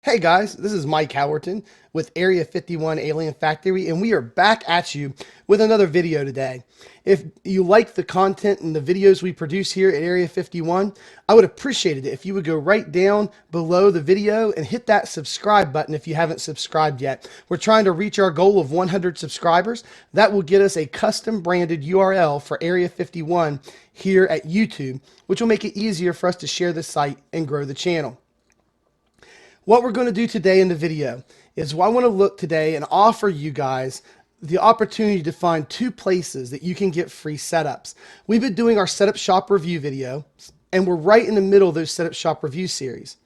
Hey guys, this is Mike Howerton with Area 51 Alien Factory, and we are back at you with another video today. If you like the content and the videos we produce here at Area 51, I would appreciate it if you would go right down below the video and hit that subscribe button if you haven't subscribed yet. We're trying to reach our goal of 100 subscribers. That will get us a custom branded URL for Area 51 here at YouTube, which will make it easier for us to share the site and grow the channel. What we're going to do today in the video is I want to look today and offer you guys the opportunity to find two places that you can get free setups. We've been doing our setup shop review video, and we're right in the middle of those setup shop review series.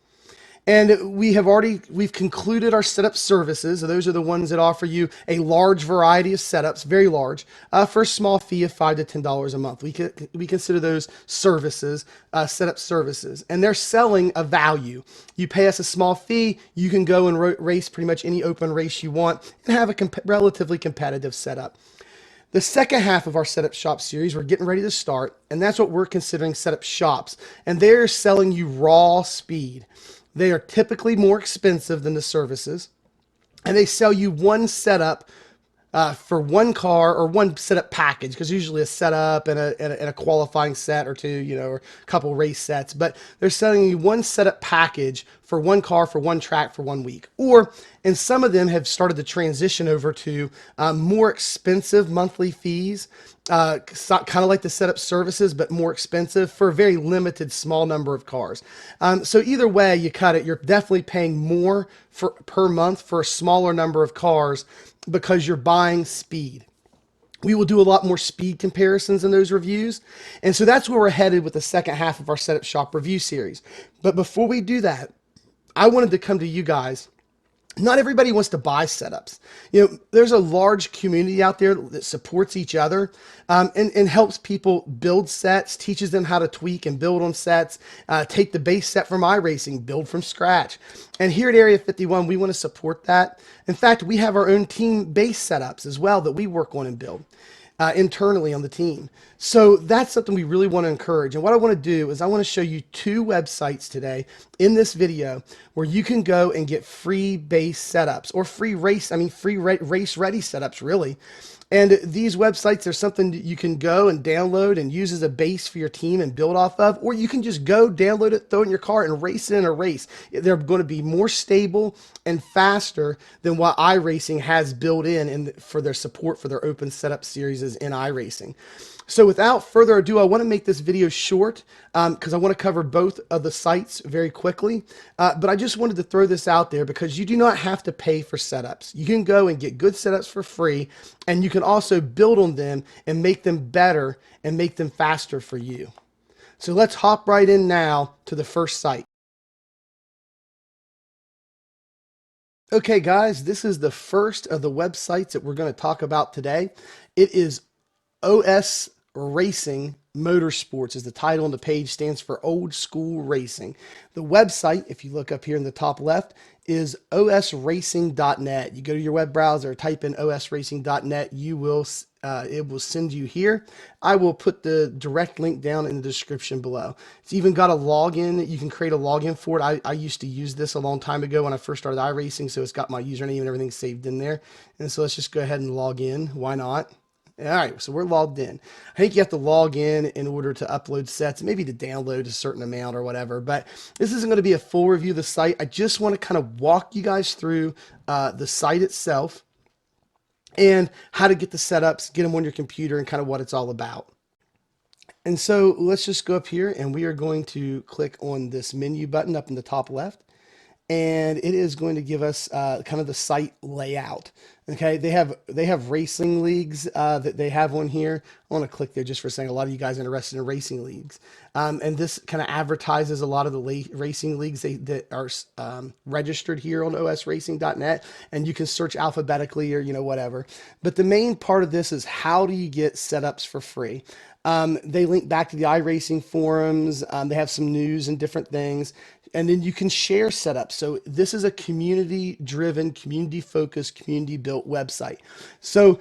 And we've concluded our setup services. So those are the ones that offer you a large variety of setups, very large, for a small fee of $5 to $10 a month. We consider those services, setup services, and they're selling a value. You pay us a small fee, you can go and race pretty much any open race you want and have a relatively competitive setup. The second half of our setup shop series, we're getting ready to start, and that's what we're considering setup shops. And they're selling you raw speed. They are typically more expensive than the services, and they sell you one setup for one car or one setup package, because usually a setup and a qualifying set or two, or a couple race sets, but they're selling you one setup package for one car, for one track, for 1 week. And some of them have started to transition over to more expensive monthly fees, kind of like the setup services, but more expensive for a very limited small number of cars. So either way you cut it, you're definitely paying more per month for a smaller number of cars because you're buying speed. We will do a lot more speed comparisons in those reviews. And so that's where we're headed with the second half of our setup shop review series. But before we do that, I wanted to come to you guys. Not everybody wants to buy setups. There's a large community out there that supports each other, and helps people build sets, teaches them how to tweak and build on sets, take the base set from iRacing, build from scratch. And here at Area 51, we want to support that. In fact, we have our own team base setups as well that we work on and build internally on the team. So that's something we really want to encourage. And what I want to do is I want to show you two websites today in this video where you can go and get free base setups or free race ready setups, really. And these websites are something that you can go and download and use as a base for your team and build off of, or you can just go download it, throw it in your car and race in a race. They're going to be more stable and faster than what iRacing has built in for their support for their open setup series in iRacing. So without further ado, I want to make this video short because I want to cover both of the sites very quickly. But I just wanted to throw this out there because you do not have to pay for setups. You can go and get good setups for free, and you can also build on them and make them better and make them faster for you. So let's hop right in now to the first site. Okay, guys, this is the first of the websites that we're going to talk about today. It is OS Racing Motorsports is the title, and the page stands for Old School Racing. The website, if you look up here in the top left, is osracing.net. You go to your web browser, type in osracing.net, it will send you here. I will put the direct link down in the description below. It's even got a login that you can create a login for it. I used to use this a long time ago when I first started iRacing, so it's got my username and everything saved in there. And so let's just go ahead and log in. Why not? All right, so we're logged in. I think you have to log in order to upload sets, maybe to download a certain amount or whatever, but this isn't going to be a full review of the site. I just want to kind of walk you guys through the site itself and how to get the setups, get them on your computer, and kind of what it's all about. And so let's just go up here, and we are going to click on this menu button up in the top left. And it is going to give us kind of the site layout. Okay, they have racing leagues that they have on here. I want to click there just for a second. A lot of you guys are interested in racing leagues, and this kind of advertises a lot of the racing leagues that are registered here on osracing.net, and you can search alphabetically or whatever. But the main part of this is how do you get setups for free. They link back to the iRacing forums. They have some news and different things. And then you can share setups. So this is a community-driven, community-focused, community-built website. So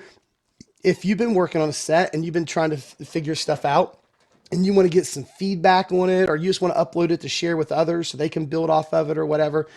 if you've been working on a set and you've been trying to figure stuff out, and you want to get some feedback on it, or you just want to upload it to share with others so they can build off of it or whatever,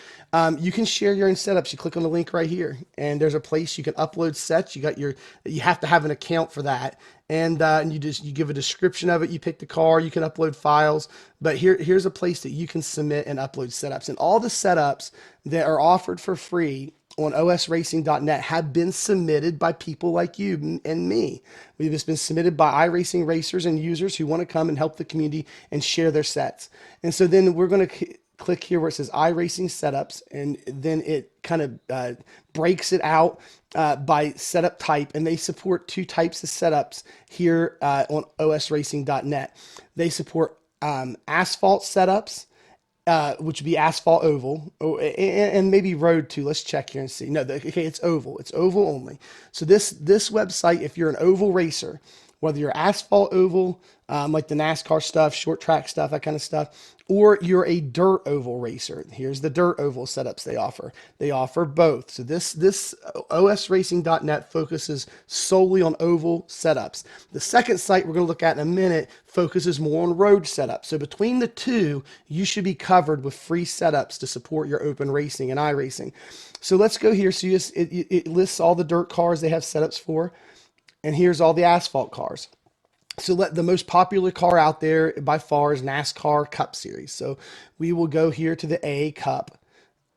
you can share your own setups. You click on the link right here, and there's a place you can upload sets. You have to have an account for that, and you give a description of it. You pick the car. You can upload files, but here's a place that you can submit and upload setups, and all the setups that are offered for free on osracing.net have been submitted by people like you and me. We've just been submitted by iRacing racers and users who want to come and help the community and share their sets. And so then we're going to click here where it says iRacing setups, and then it kind of breaks it out by setup type, and they support two types of setups here on osracing.net. They support asphalt setups, which would be asphalt oval, and maybe road too. Let's check here and see. No, okay, it's oval. It's oval only. So this website, if you're an oval racer, whether you're asphalt oval, like the NASCAR stuff, short track stuff, that kind of stuff, or you're a dirt oval racer. Here's the dirt oval setups they offer. They offer both. So this osracing.net focuses solely on oval setups. The second site we're going to look at in a minute focuses more on road setups. So between the two, you should be covered with free setups to support your open racing and iRacing. So let's go here. So it lists all the dirt cars they have setups for, and here's all the asphalt cars. So the most popular car out there by far is NASCAR Cup Series. So we will go here to the A Cup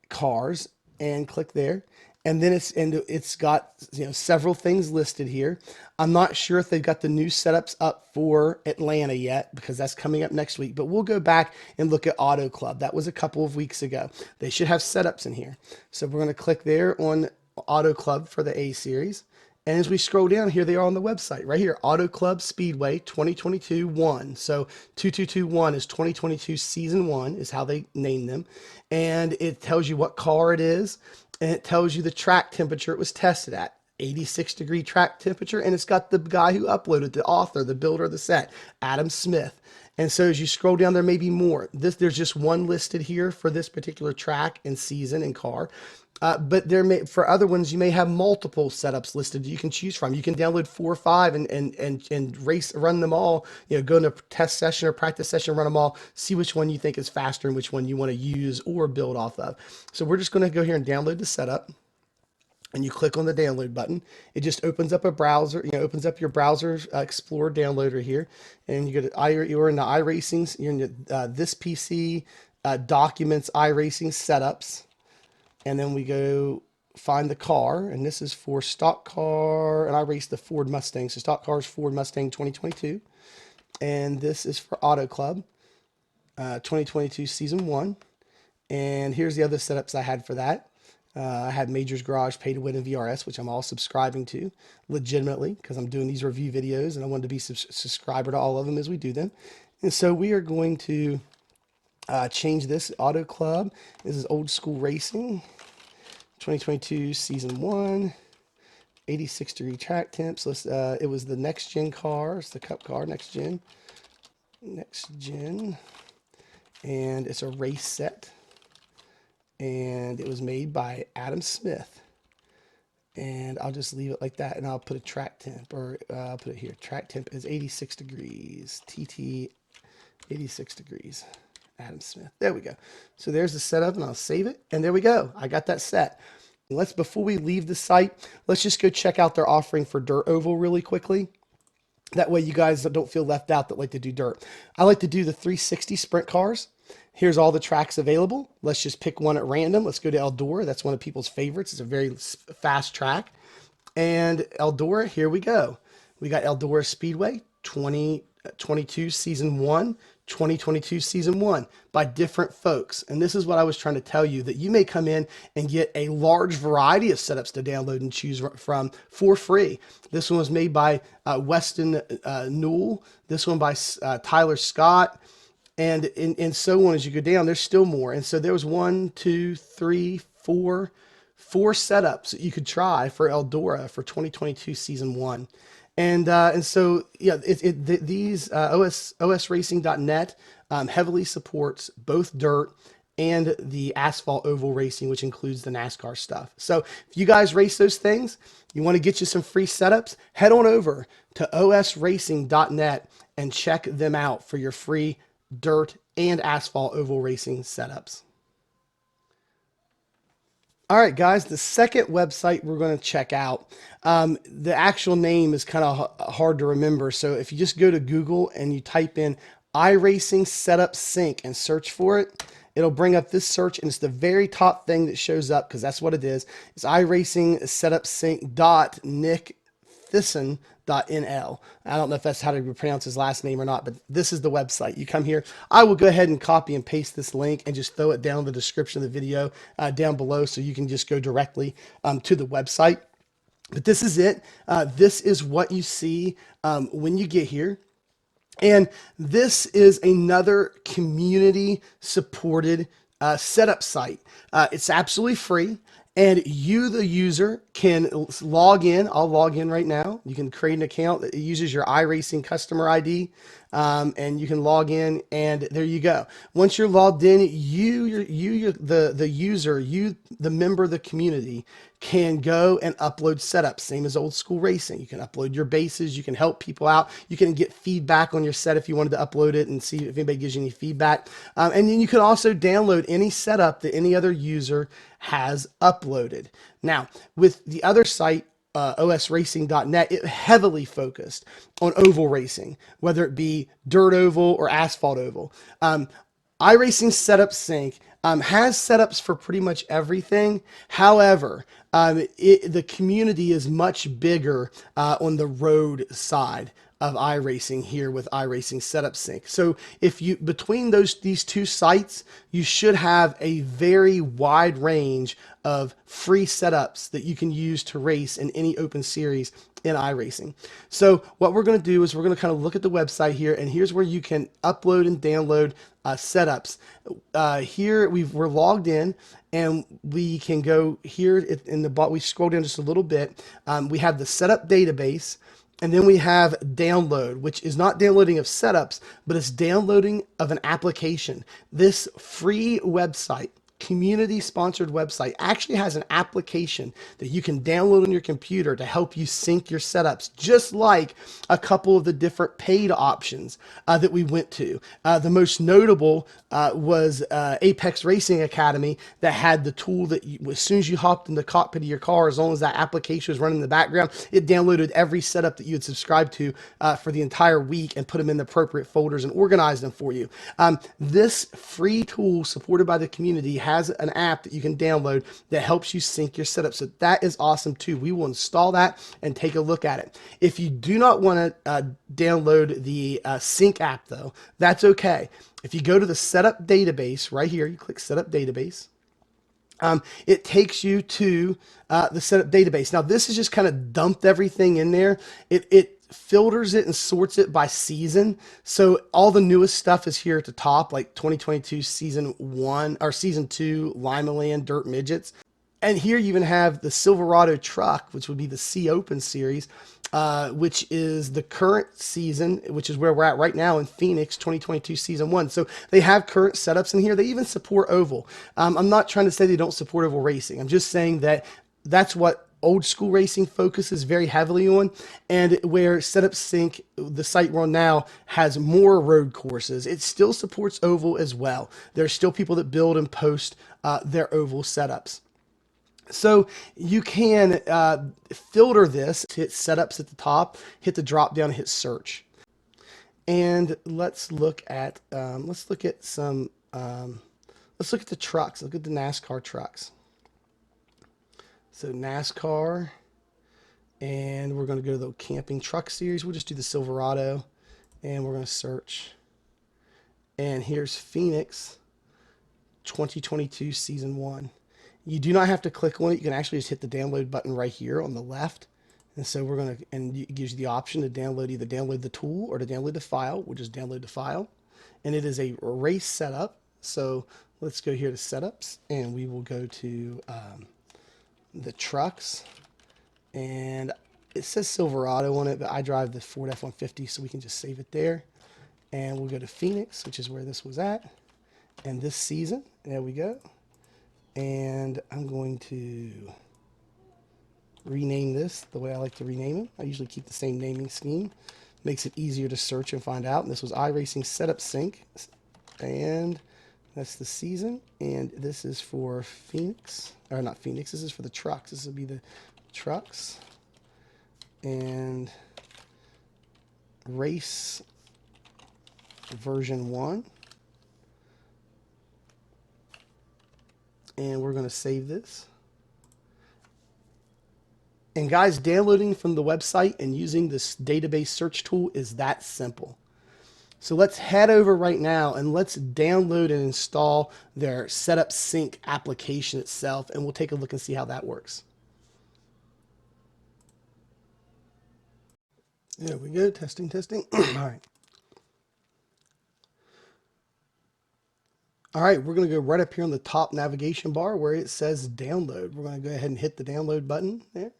cars and click there. And then it's got several things listed here. I'm not sure if they've got the new setups up for Atlanta yet, because that's coming up next week. But we'll go back and look at Auto Club. That was a couple of weeks ago. They should have setups in here. So we're going to click there on Auto Club for the A Series. And as we scroll down, here they are on the website right here, Auto Club Speedway 2022 1. So 2221 is 2022 season 1 is how they name them. And it tells you what car it is, and it tells you the track temperature it was tested at. 86-degree track temperature, and it's got the guy who uploaded, the author, the builder of the set, Adam Smith. And so as you scroll down, there may be more. There's just one listed here for this particular track and season and car. But for other ones, you may have multiple setups listed you can choose from. You can download 4 or 5 and run them all. Go in a test session or practice session, run them all, see which one you think is faster and which one you want to use or build off of. So we're just going to go here and download the setup. And you click on the download button. It just opens up a browser, opens up your browser Explorer downloader here. And you're in the iRacing, you're in this PC, documents, iRacing setups. And then we go find the car, and this is for stock car, and I race the Ford Mustang. So stock car is Ford Mustang 2022. And this is for Auto Club 2022 season 1. And here's the other setups I had for that. I had Major's Garage, Pay to Win, and VRS, which I'm all subscribing to legitimately because I'm doing these review videos and I wanted to be subscriber to all of them as we do them. And so we are going to change this Auto Club. This is Old School Racing 2022 season 1, 86-degree track temps. It was the next gen car. It's the Cup car, next gen, and it's a race set. And it was made by Adam Smith. And I'll just leave it like that, and I'll put a track temp, or I'll put it here. Track temp is 86 degrees. TT 86 degrees. Adam Smith. There we go. So there's the setup, and I'll save it. And there we go. I got that set. Before we leave the site, let's just go check out their offering for Dirt Oval really quickly. That way you guys don't feel left out that like to do dirt. I like to do the 360 sprint cars. Here's all the tracks available. Let's just pick one at random. Let's go to Eldora. That's one of people's favorites. It's a very fast track. And Eldora, here we go. We got Eldora Speedway 2022 season 1, 2022 season 1 by different folks. And this is what I was trying to tell you, that you may come in and get a large variety of setups to download and choose from for free. This one was made by Weston Newell. This one by Tyler Scott. And so on as you go down, there's still more. And so there was 1, 2, 3, 4 setups that you could try for Eldora for 2022 season 1. And so these osracing.net heavily supports both dirt and the asphalt oval racing, which includes the NASCAR stuff. So if you guys race those things, you want to get you some free setups, head on over to osracing.net and check them out for your free dirt and asphalt oval racing setups. All right, guys, the second website we're going to check out, the actual name is kind of hard to remember. So if you just go to Google and you type in iRacing Setup Sync and search for it, it'll bring up this search, and it's the very top thing that shows up because that's what it is. It's iRacing Setup Sync dot Nick Thyssen.nl. I don't know if that's how to pronounce his last name or not, but this is the website. You come here. I will go ahead and copy and paste this link and just throw it down in the description of the video down below so you can just go directly to the website. But this is it. This is what you see when you get here. And this is another community supported setup site. It's absolutely free. And you, the user, can log in. I'll log in right now. You can create an account that uses your iRacing customer ID, and you can log in. And there you go. Once you're logged in, the user, the member of the community, can go and upload setups, same as old school racing. You can upload your bases. You can help people out. You can get feedback on your set if you wanted to upload it and see if anybody gives you any feedback. And then you can also download any setup that any other user has uploaded. Now, with the other site, osracing.net, it heavily focused on oval racing, whether it be dirt oval or asphalt oval. iRacing Setup Sync has setups for pretty much everything. However, the community is much bigger on the road side of iRacing here with iRacing Setup Sync. So if you, between these two sites, you should have a very wide range of free setups that you can use to race in any open series in iRacing. So what we're going to do is we're going to kind of look at the website here, and here's where you can upload and download setups. Here we're logged in, and we can go here in the bottom. We scroll down just a little bit. We have the setup database. And then we have download, which is not downloading of setups, but it's downloading of an application. This free website, community sponsored website, actually has an application that you can download on your computer to help you sync your setups, just like a couple of the different paid options that we went to. The most notable was Apex Racing Academy, that had the tool that as soon as you hopped in the cockpit of your car, as long as that application was running in the background, it downloaded every setup that you had subscribed to for the entire week and put them in the appropriate folders and organized them for you. This free tool supported by the community has an app that you can download that helps you sync your setup. So that is awesome too. We will install that and take a look at it. If you do not want to download the sync app though, that's okay. If you go to the setup database right here, you click setup database. It takes you to the setup database. Now this is just kind of dumped everything in there. It filters it and sorts it by season. So all the newest stuff is here at the top, like 2022 season 1 or season 2 Limaland Dirt Midgets. And here you even have the Silverado truck, which would be the C Open series, which is the current season, which is where we're at right now in Phoenix 2022 season 1. So they have current setups in here. They even support oval. I'm not trying to say they don't support oval racing. I'm just saying that that's what old school racing focuses very heavily on, and where Setup Sync, the site we're on now, has more road courses. It still supports oval as well. There's still people that build and post their oval setups. So you can filter this, hit setups at the top, hit the drop down, hit search. And let's look at let's look at the trucks. Look at the NASCAR trucks. So NASCAR, and we're going to go to the camping truck series. We'll just do the Silverado, and we're going to search. And here's Phoenix 2022 season 1. You do not have to click on it. You can actually just hit the download button right here on the left. And so we're going to, and it gives you the option to download, either download the tool or to download the file. We'll just download the file. And it is a race setup. So let's go here to setups, and we will go to the trucks. And it says Silverado on it, but I drive the Ford F-150, so we can just save it there. And we'll go to Phoenix, which is where this was at. and this season. There we go. And I'm going to rename this the way I like to rename it. I usually keep the same naming scheme. Makes it easier to search and find out. And this was iRacing Setup Sync. And that's the season. And this is for Phoenix. Or not Phoenix. This is for the trucks. This will be the trucks. And race version 1. And we're going to save this. And guys, downloading from the website and using this database search tool is that simple. So let's head over right now and let's download and install their Setup Sync application itself, and we'll take a look and see how that works. There we go, testing, testing. All right. All right, we're going to go right up here on the top navigation bar where it says download. We're going to go ahead and hit the download button there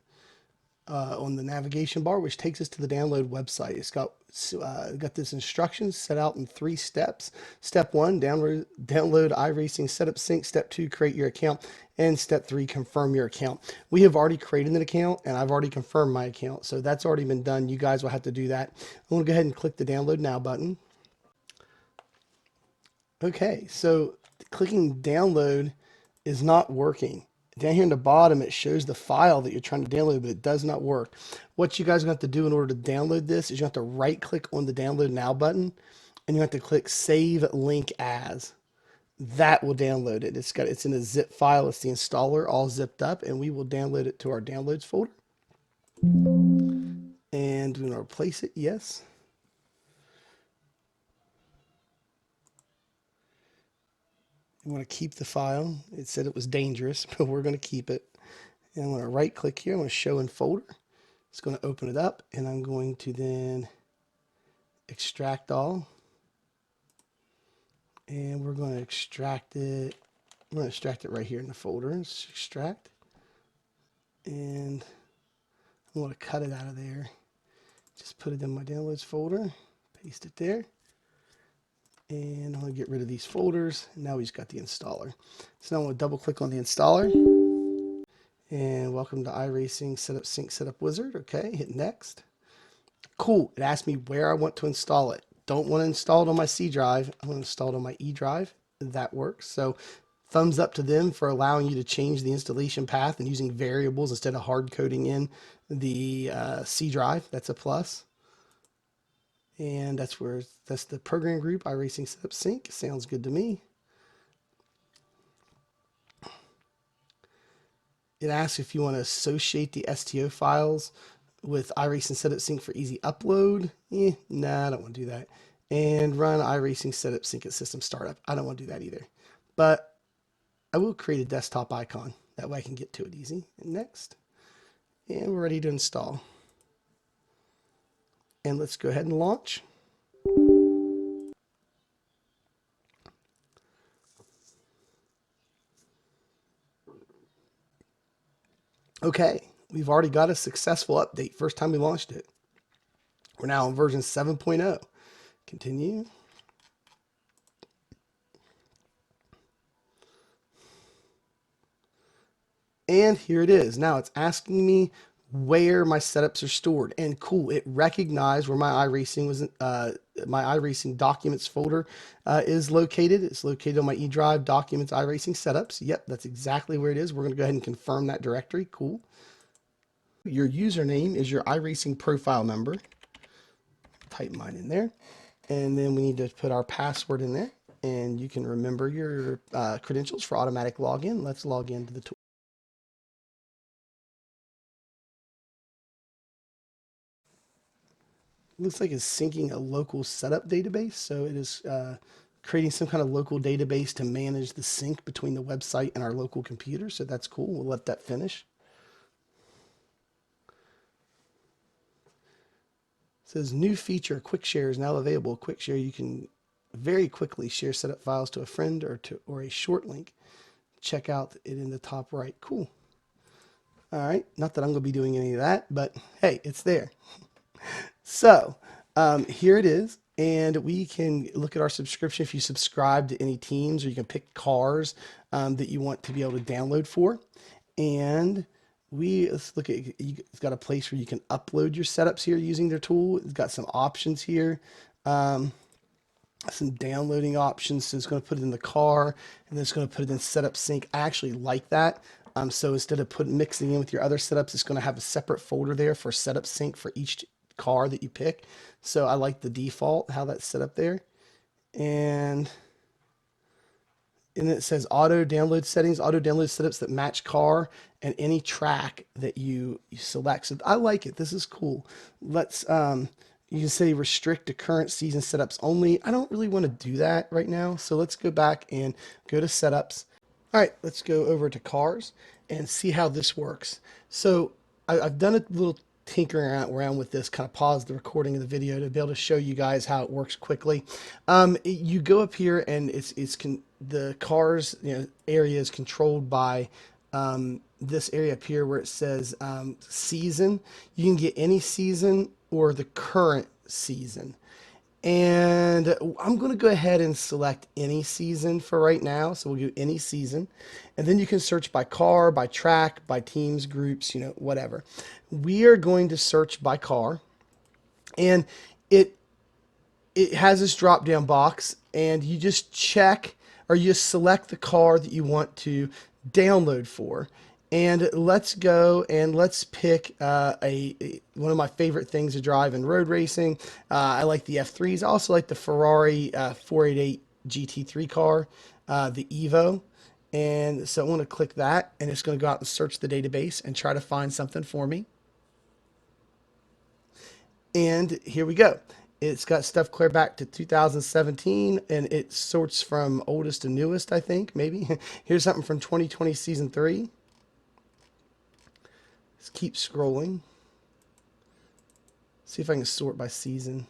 on the navigation bar, which takes us to the download website. It's got this instructions set out in 3 steps. Step 1, download iRacing Setup Sync. Step 2, create your account. And step 3, confirm your account. We have already created an account and I've already confirmed my account. So that's already been done. You guys will have to do that. I'm going to go ahead and click the download now button. Okay, so clicking download is not working. Down here in the bottom, it shows the file that you're trying to download, but it does not work. What you guys are going to have to do in order to download this is you have to right click on the download now button and you have to click save link as. That will download it. It's in a zip file. It's the installer all zipped up, and we will download it to our downloads folder. And we're going to replace it. Yes. You want to keep the file. It said it was dangerous, but we're going to keep it. And I'm going to right click here. I'm going to show in folder. It's going to open it up, and I'm going to then extract all. And we're going to extract it. I'm going to extract it right here in the folder. Let's extract. And I'm going to cut it out of there. Just put it in my downloads folder. Paste it there. And I'm going to get rid of these folders. Now we've got the installer. So now I'm going to double click on the installer. And welcome to iRacing Setup Sync Setup Wizard. Okay, hit next. Cool. It asked me where I want to install it. Don't want to install it on my C drive. I want to install it on my E drive. That works. So thumbs up to them for allowing you to change the installation path and using variables instead of hard coding in the C drive. That's a plus. And that's the program group, iRacing Setup Sync. Sounds good to me. It asks if you want to associate the STO files with iRacing Setup Sync for easy upload. Nah, I don't want to do that. And run iRacing Setup Sync at system startup. I don't want to do that either. But I will create a desktop icon. That way I can get to it easy. And next. And we're ready to install. And let's go ahead and launch. Okay, we've already got a successful update. First time we launched it. We're now on version 7.0. Continue. And here it is. Now it's asking me where my setups are stored. And cool, it recognized where my iRacing was. My iRacing documents folder is located. It's located on my E drive, documents, iRacing setups. Yep, that's exactly where it is. We're going to go ahead and confirm that directory. Cool. Your username is your iRacing profile number. Type mine in there. And then we need to put our password in there. And you can remember your credentials for automatic login. Let's log into the tool. Looks like it's syncing a local setup database. So it is creating some kind of local database to manage the sync between the website and our local computer. So that's cool. We'll let that finish. It says new feature, quick share is now available. Quick share, you can very quickly share setup files to a friend or a short link. Check out it in the top right. Cool. All right. Not that I'm going to be doing any of that, but hey, it's there. So here it is. and we can look at our subscription if you subscribe to any teams, or you can pick cars that you want to be able to download for. And let's look at, it's got a place where you can upload your setups here using their tool. It's got some options here. Some downloading options. So it's going to put it in the car, and then it's going to put it in setup sync. I actually like that. So instead of mixing in with your other setups, it's going to have a separate folder there for setup sync for each car that you pick. So I like the default, how that's set up there. And it says auto download settings, auto download setups that match car and any track that you select. So I like it. This is cool. Let's, you can say restrict to current season setups only. I don't really want to do that right now. So let's go back and go to setups. All right, let's go over to cars and see how this works. So I've done a little tinkering around with this, kind of paused the recording of the video to be able to show you guys how it works quickly. You go up here, and the cars area is controlled by this area up here where it says season. You can get any season or the current season. And I'm going to go ahead and select any season for right now. So we'll do any season. And then you can search by car, by track, by teams, groups, whatever. We are going to search by car. And it has this drop down box, and you just check, or you just select the car that you want to download for. And let's go and let's pick one of my favorite things to drive in road racing. I like the F3s. I also like the Ferrari 488 GT3 car, the Evo. And so I want to click that, and it's going to go out and search the database and try to find something for me. And here we go. It's got stuff clear back to 2017, and it sorts from oldest to newest, I think, maybe. Here's something from 2020 season 3. Let's keep scrolling. See if I can sort by season.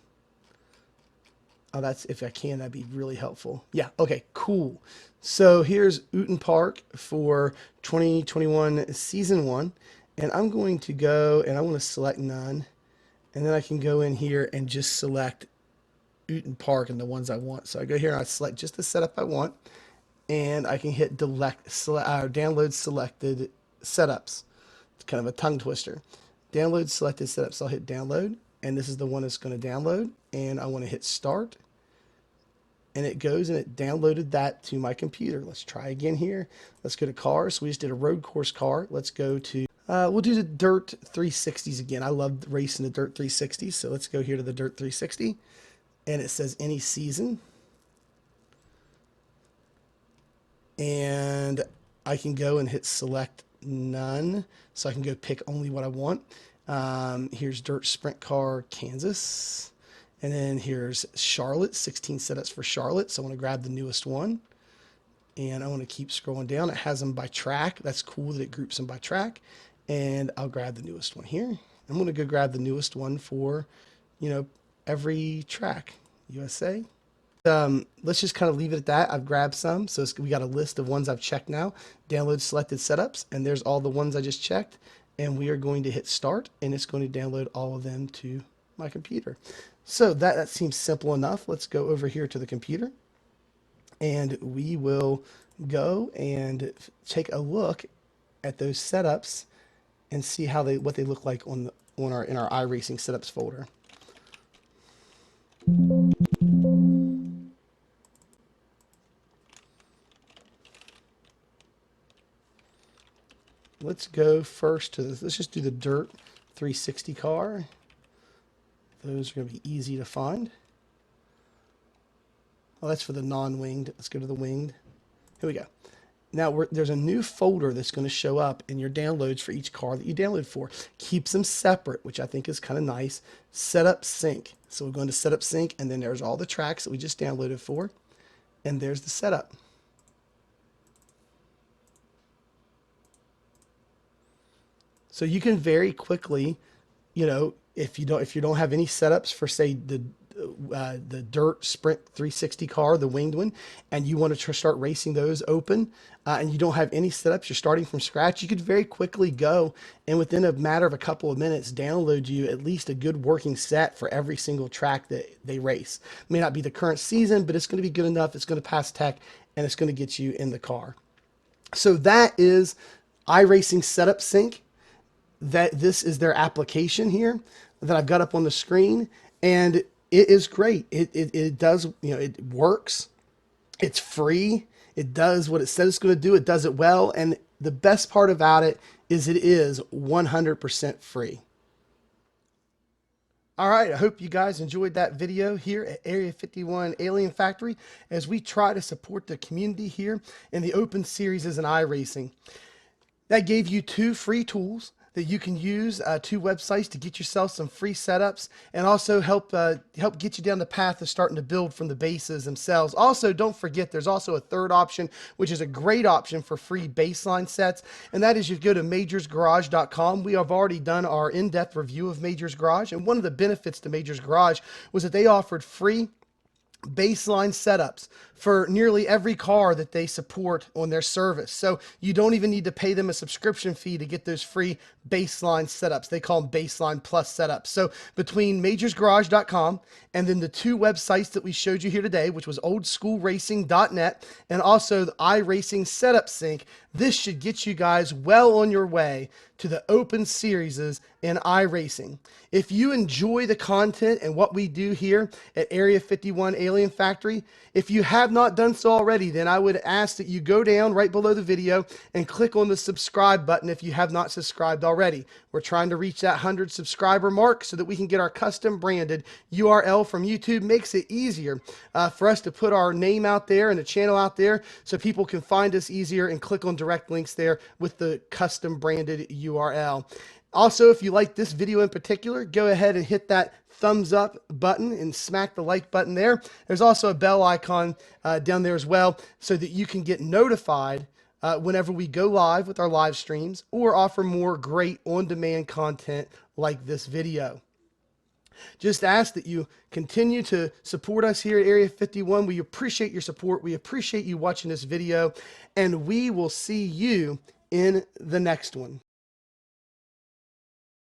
Oh, that's, if I can, that'd be really helpful. Yeah, okay, cool. So here's Uten Park for 2021 season 1. And I'm going to go, and I want to select none. And then I can go in here and just select Uten Park and the ones I want. So I go here and I select just the setup I want. And I can hit download selected setups. It's kind of a tongue twister. Download selected setups. So I'll hit download. And this is the one that's going to download. And I want to hit start. And it goes and it downloaded that to my computer. Let's try again here. Let's go to cars. So we just did a road course car. Let's go to we'll do the Dirt 360s again. I love racing the Dirt 360s. So let's go here to the Dirt 360. And it says any season. And I can go and hit select none. So I can go pick only what I want. Here's Dirt Sprint Car Kansas. And then here's Charlotte, 16 setups for Charlotte. So I want to grab the newest one. And I want to keep scrolling down. It has them by track. That's cool that it groups them by track. And I'll grab the newest one here. I'm going to go grab the newest one for, every track. USA. Let's just kind of leave it at that. I've grabbed some. So we got a list of ones I've checked now. Download selected setups. And there's all the ones I just checked. And we are going to hit start. And it's going to download all of them to my computer. So that seems simple enough. Let's go over here to the computer. And we will go and take a look at those setups and see what they look like in our iRacing setups folder. Let's go first to this. Let's just do the Dirt 360 car. Those are going to be easy to find. Oh, that's for the non-winged. Let's go to the winged. Here we go. Now there's a new folder that's going to show up in your downloads for each car that you download for. Keeps them separate, which I think is kind of nice. Setup sync. So we're going to setup sync, and then there's all the tracks that we just downloaded for. And there's the setup. So you can very quickly, if you don't have any setups for, say, the Dirt Sprint 360 car, the winged one, and you want to start racing those open, and you don't have any setups, you're starting from scratch, you could very quickly go and within a matter of a couple of minutes download you at least a good working set for every single track that they race. It may not be the current season, but it's going to be good enough. It's going to pass tech, and it's going to get you in the car. So that is iRacing Setup Sync. This is their application here that I've got up on the screen, and it is great. It does, it works. It's free. It does what it says it's going to do. It does it well. And the best part about it is it is 100% free. All right, I hope you guys enjoyed that video here at Area 51 Alien Factory as we try to support the community here in the open series as an iRacing. That gave you 2 free tools that you can use, 2 websites to get yourself some free setups and also help get you down the path of starting to build from the bases themselves. Also, don't forget there's also a third option, which is a great option for free baseline sets, and that is you go to majorsgarage.com. We have already done our in-depth review of Majors Garage, and one of the benefits to Majors Garage was that they offered free baseline setups for nearly every car that they support on their service. So you don't even need to pay them a subscription fee to get those free baseline setups. They call them baseline plus setups. So between majorsgarage.com and then the 2 websites that we showed you here today, which was oldschoolracing.net and also the iRacing Setup Sync, this should get you guys well on your way to the open series in iRacing. If you enjoy the content and what we do here at Area 51 Alien Factory, if you have not done so already, then I would ask that you go down right below the video and click on the subscribe button if you have not subscribed already. We're trying to reach that 100 subscriber mark so that we can get our custom branded URL from YouTube. Makes it easier for us to put our name out there and the channel out there so people can find us easier and click on direct links there with the custom branded URL. Also, if you like this video in particular, go ahead and hit that thumbs up button and smack the like button there. There's also a bell icon down there as well so that you can get notified whenever we go live with our live streams or offer more great on-demand content like this video. Just ask that you continue to support us here at Area 51. We appreciate your support. We appreciate you watching this video, and we will see you in the next one.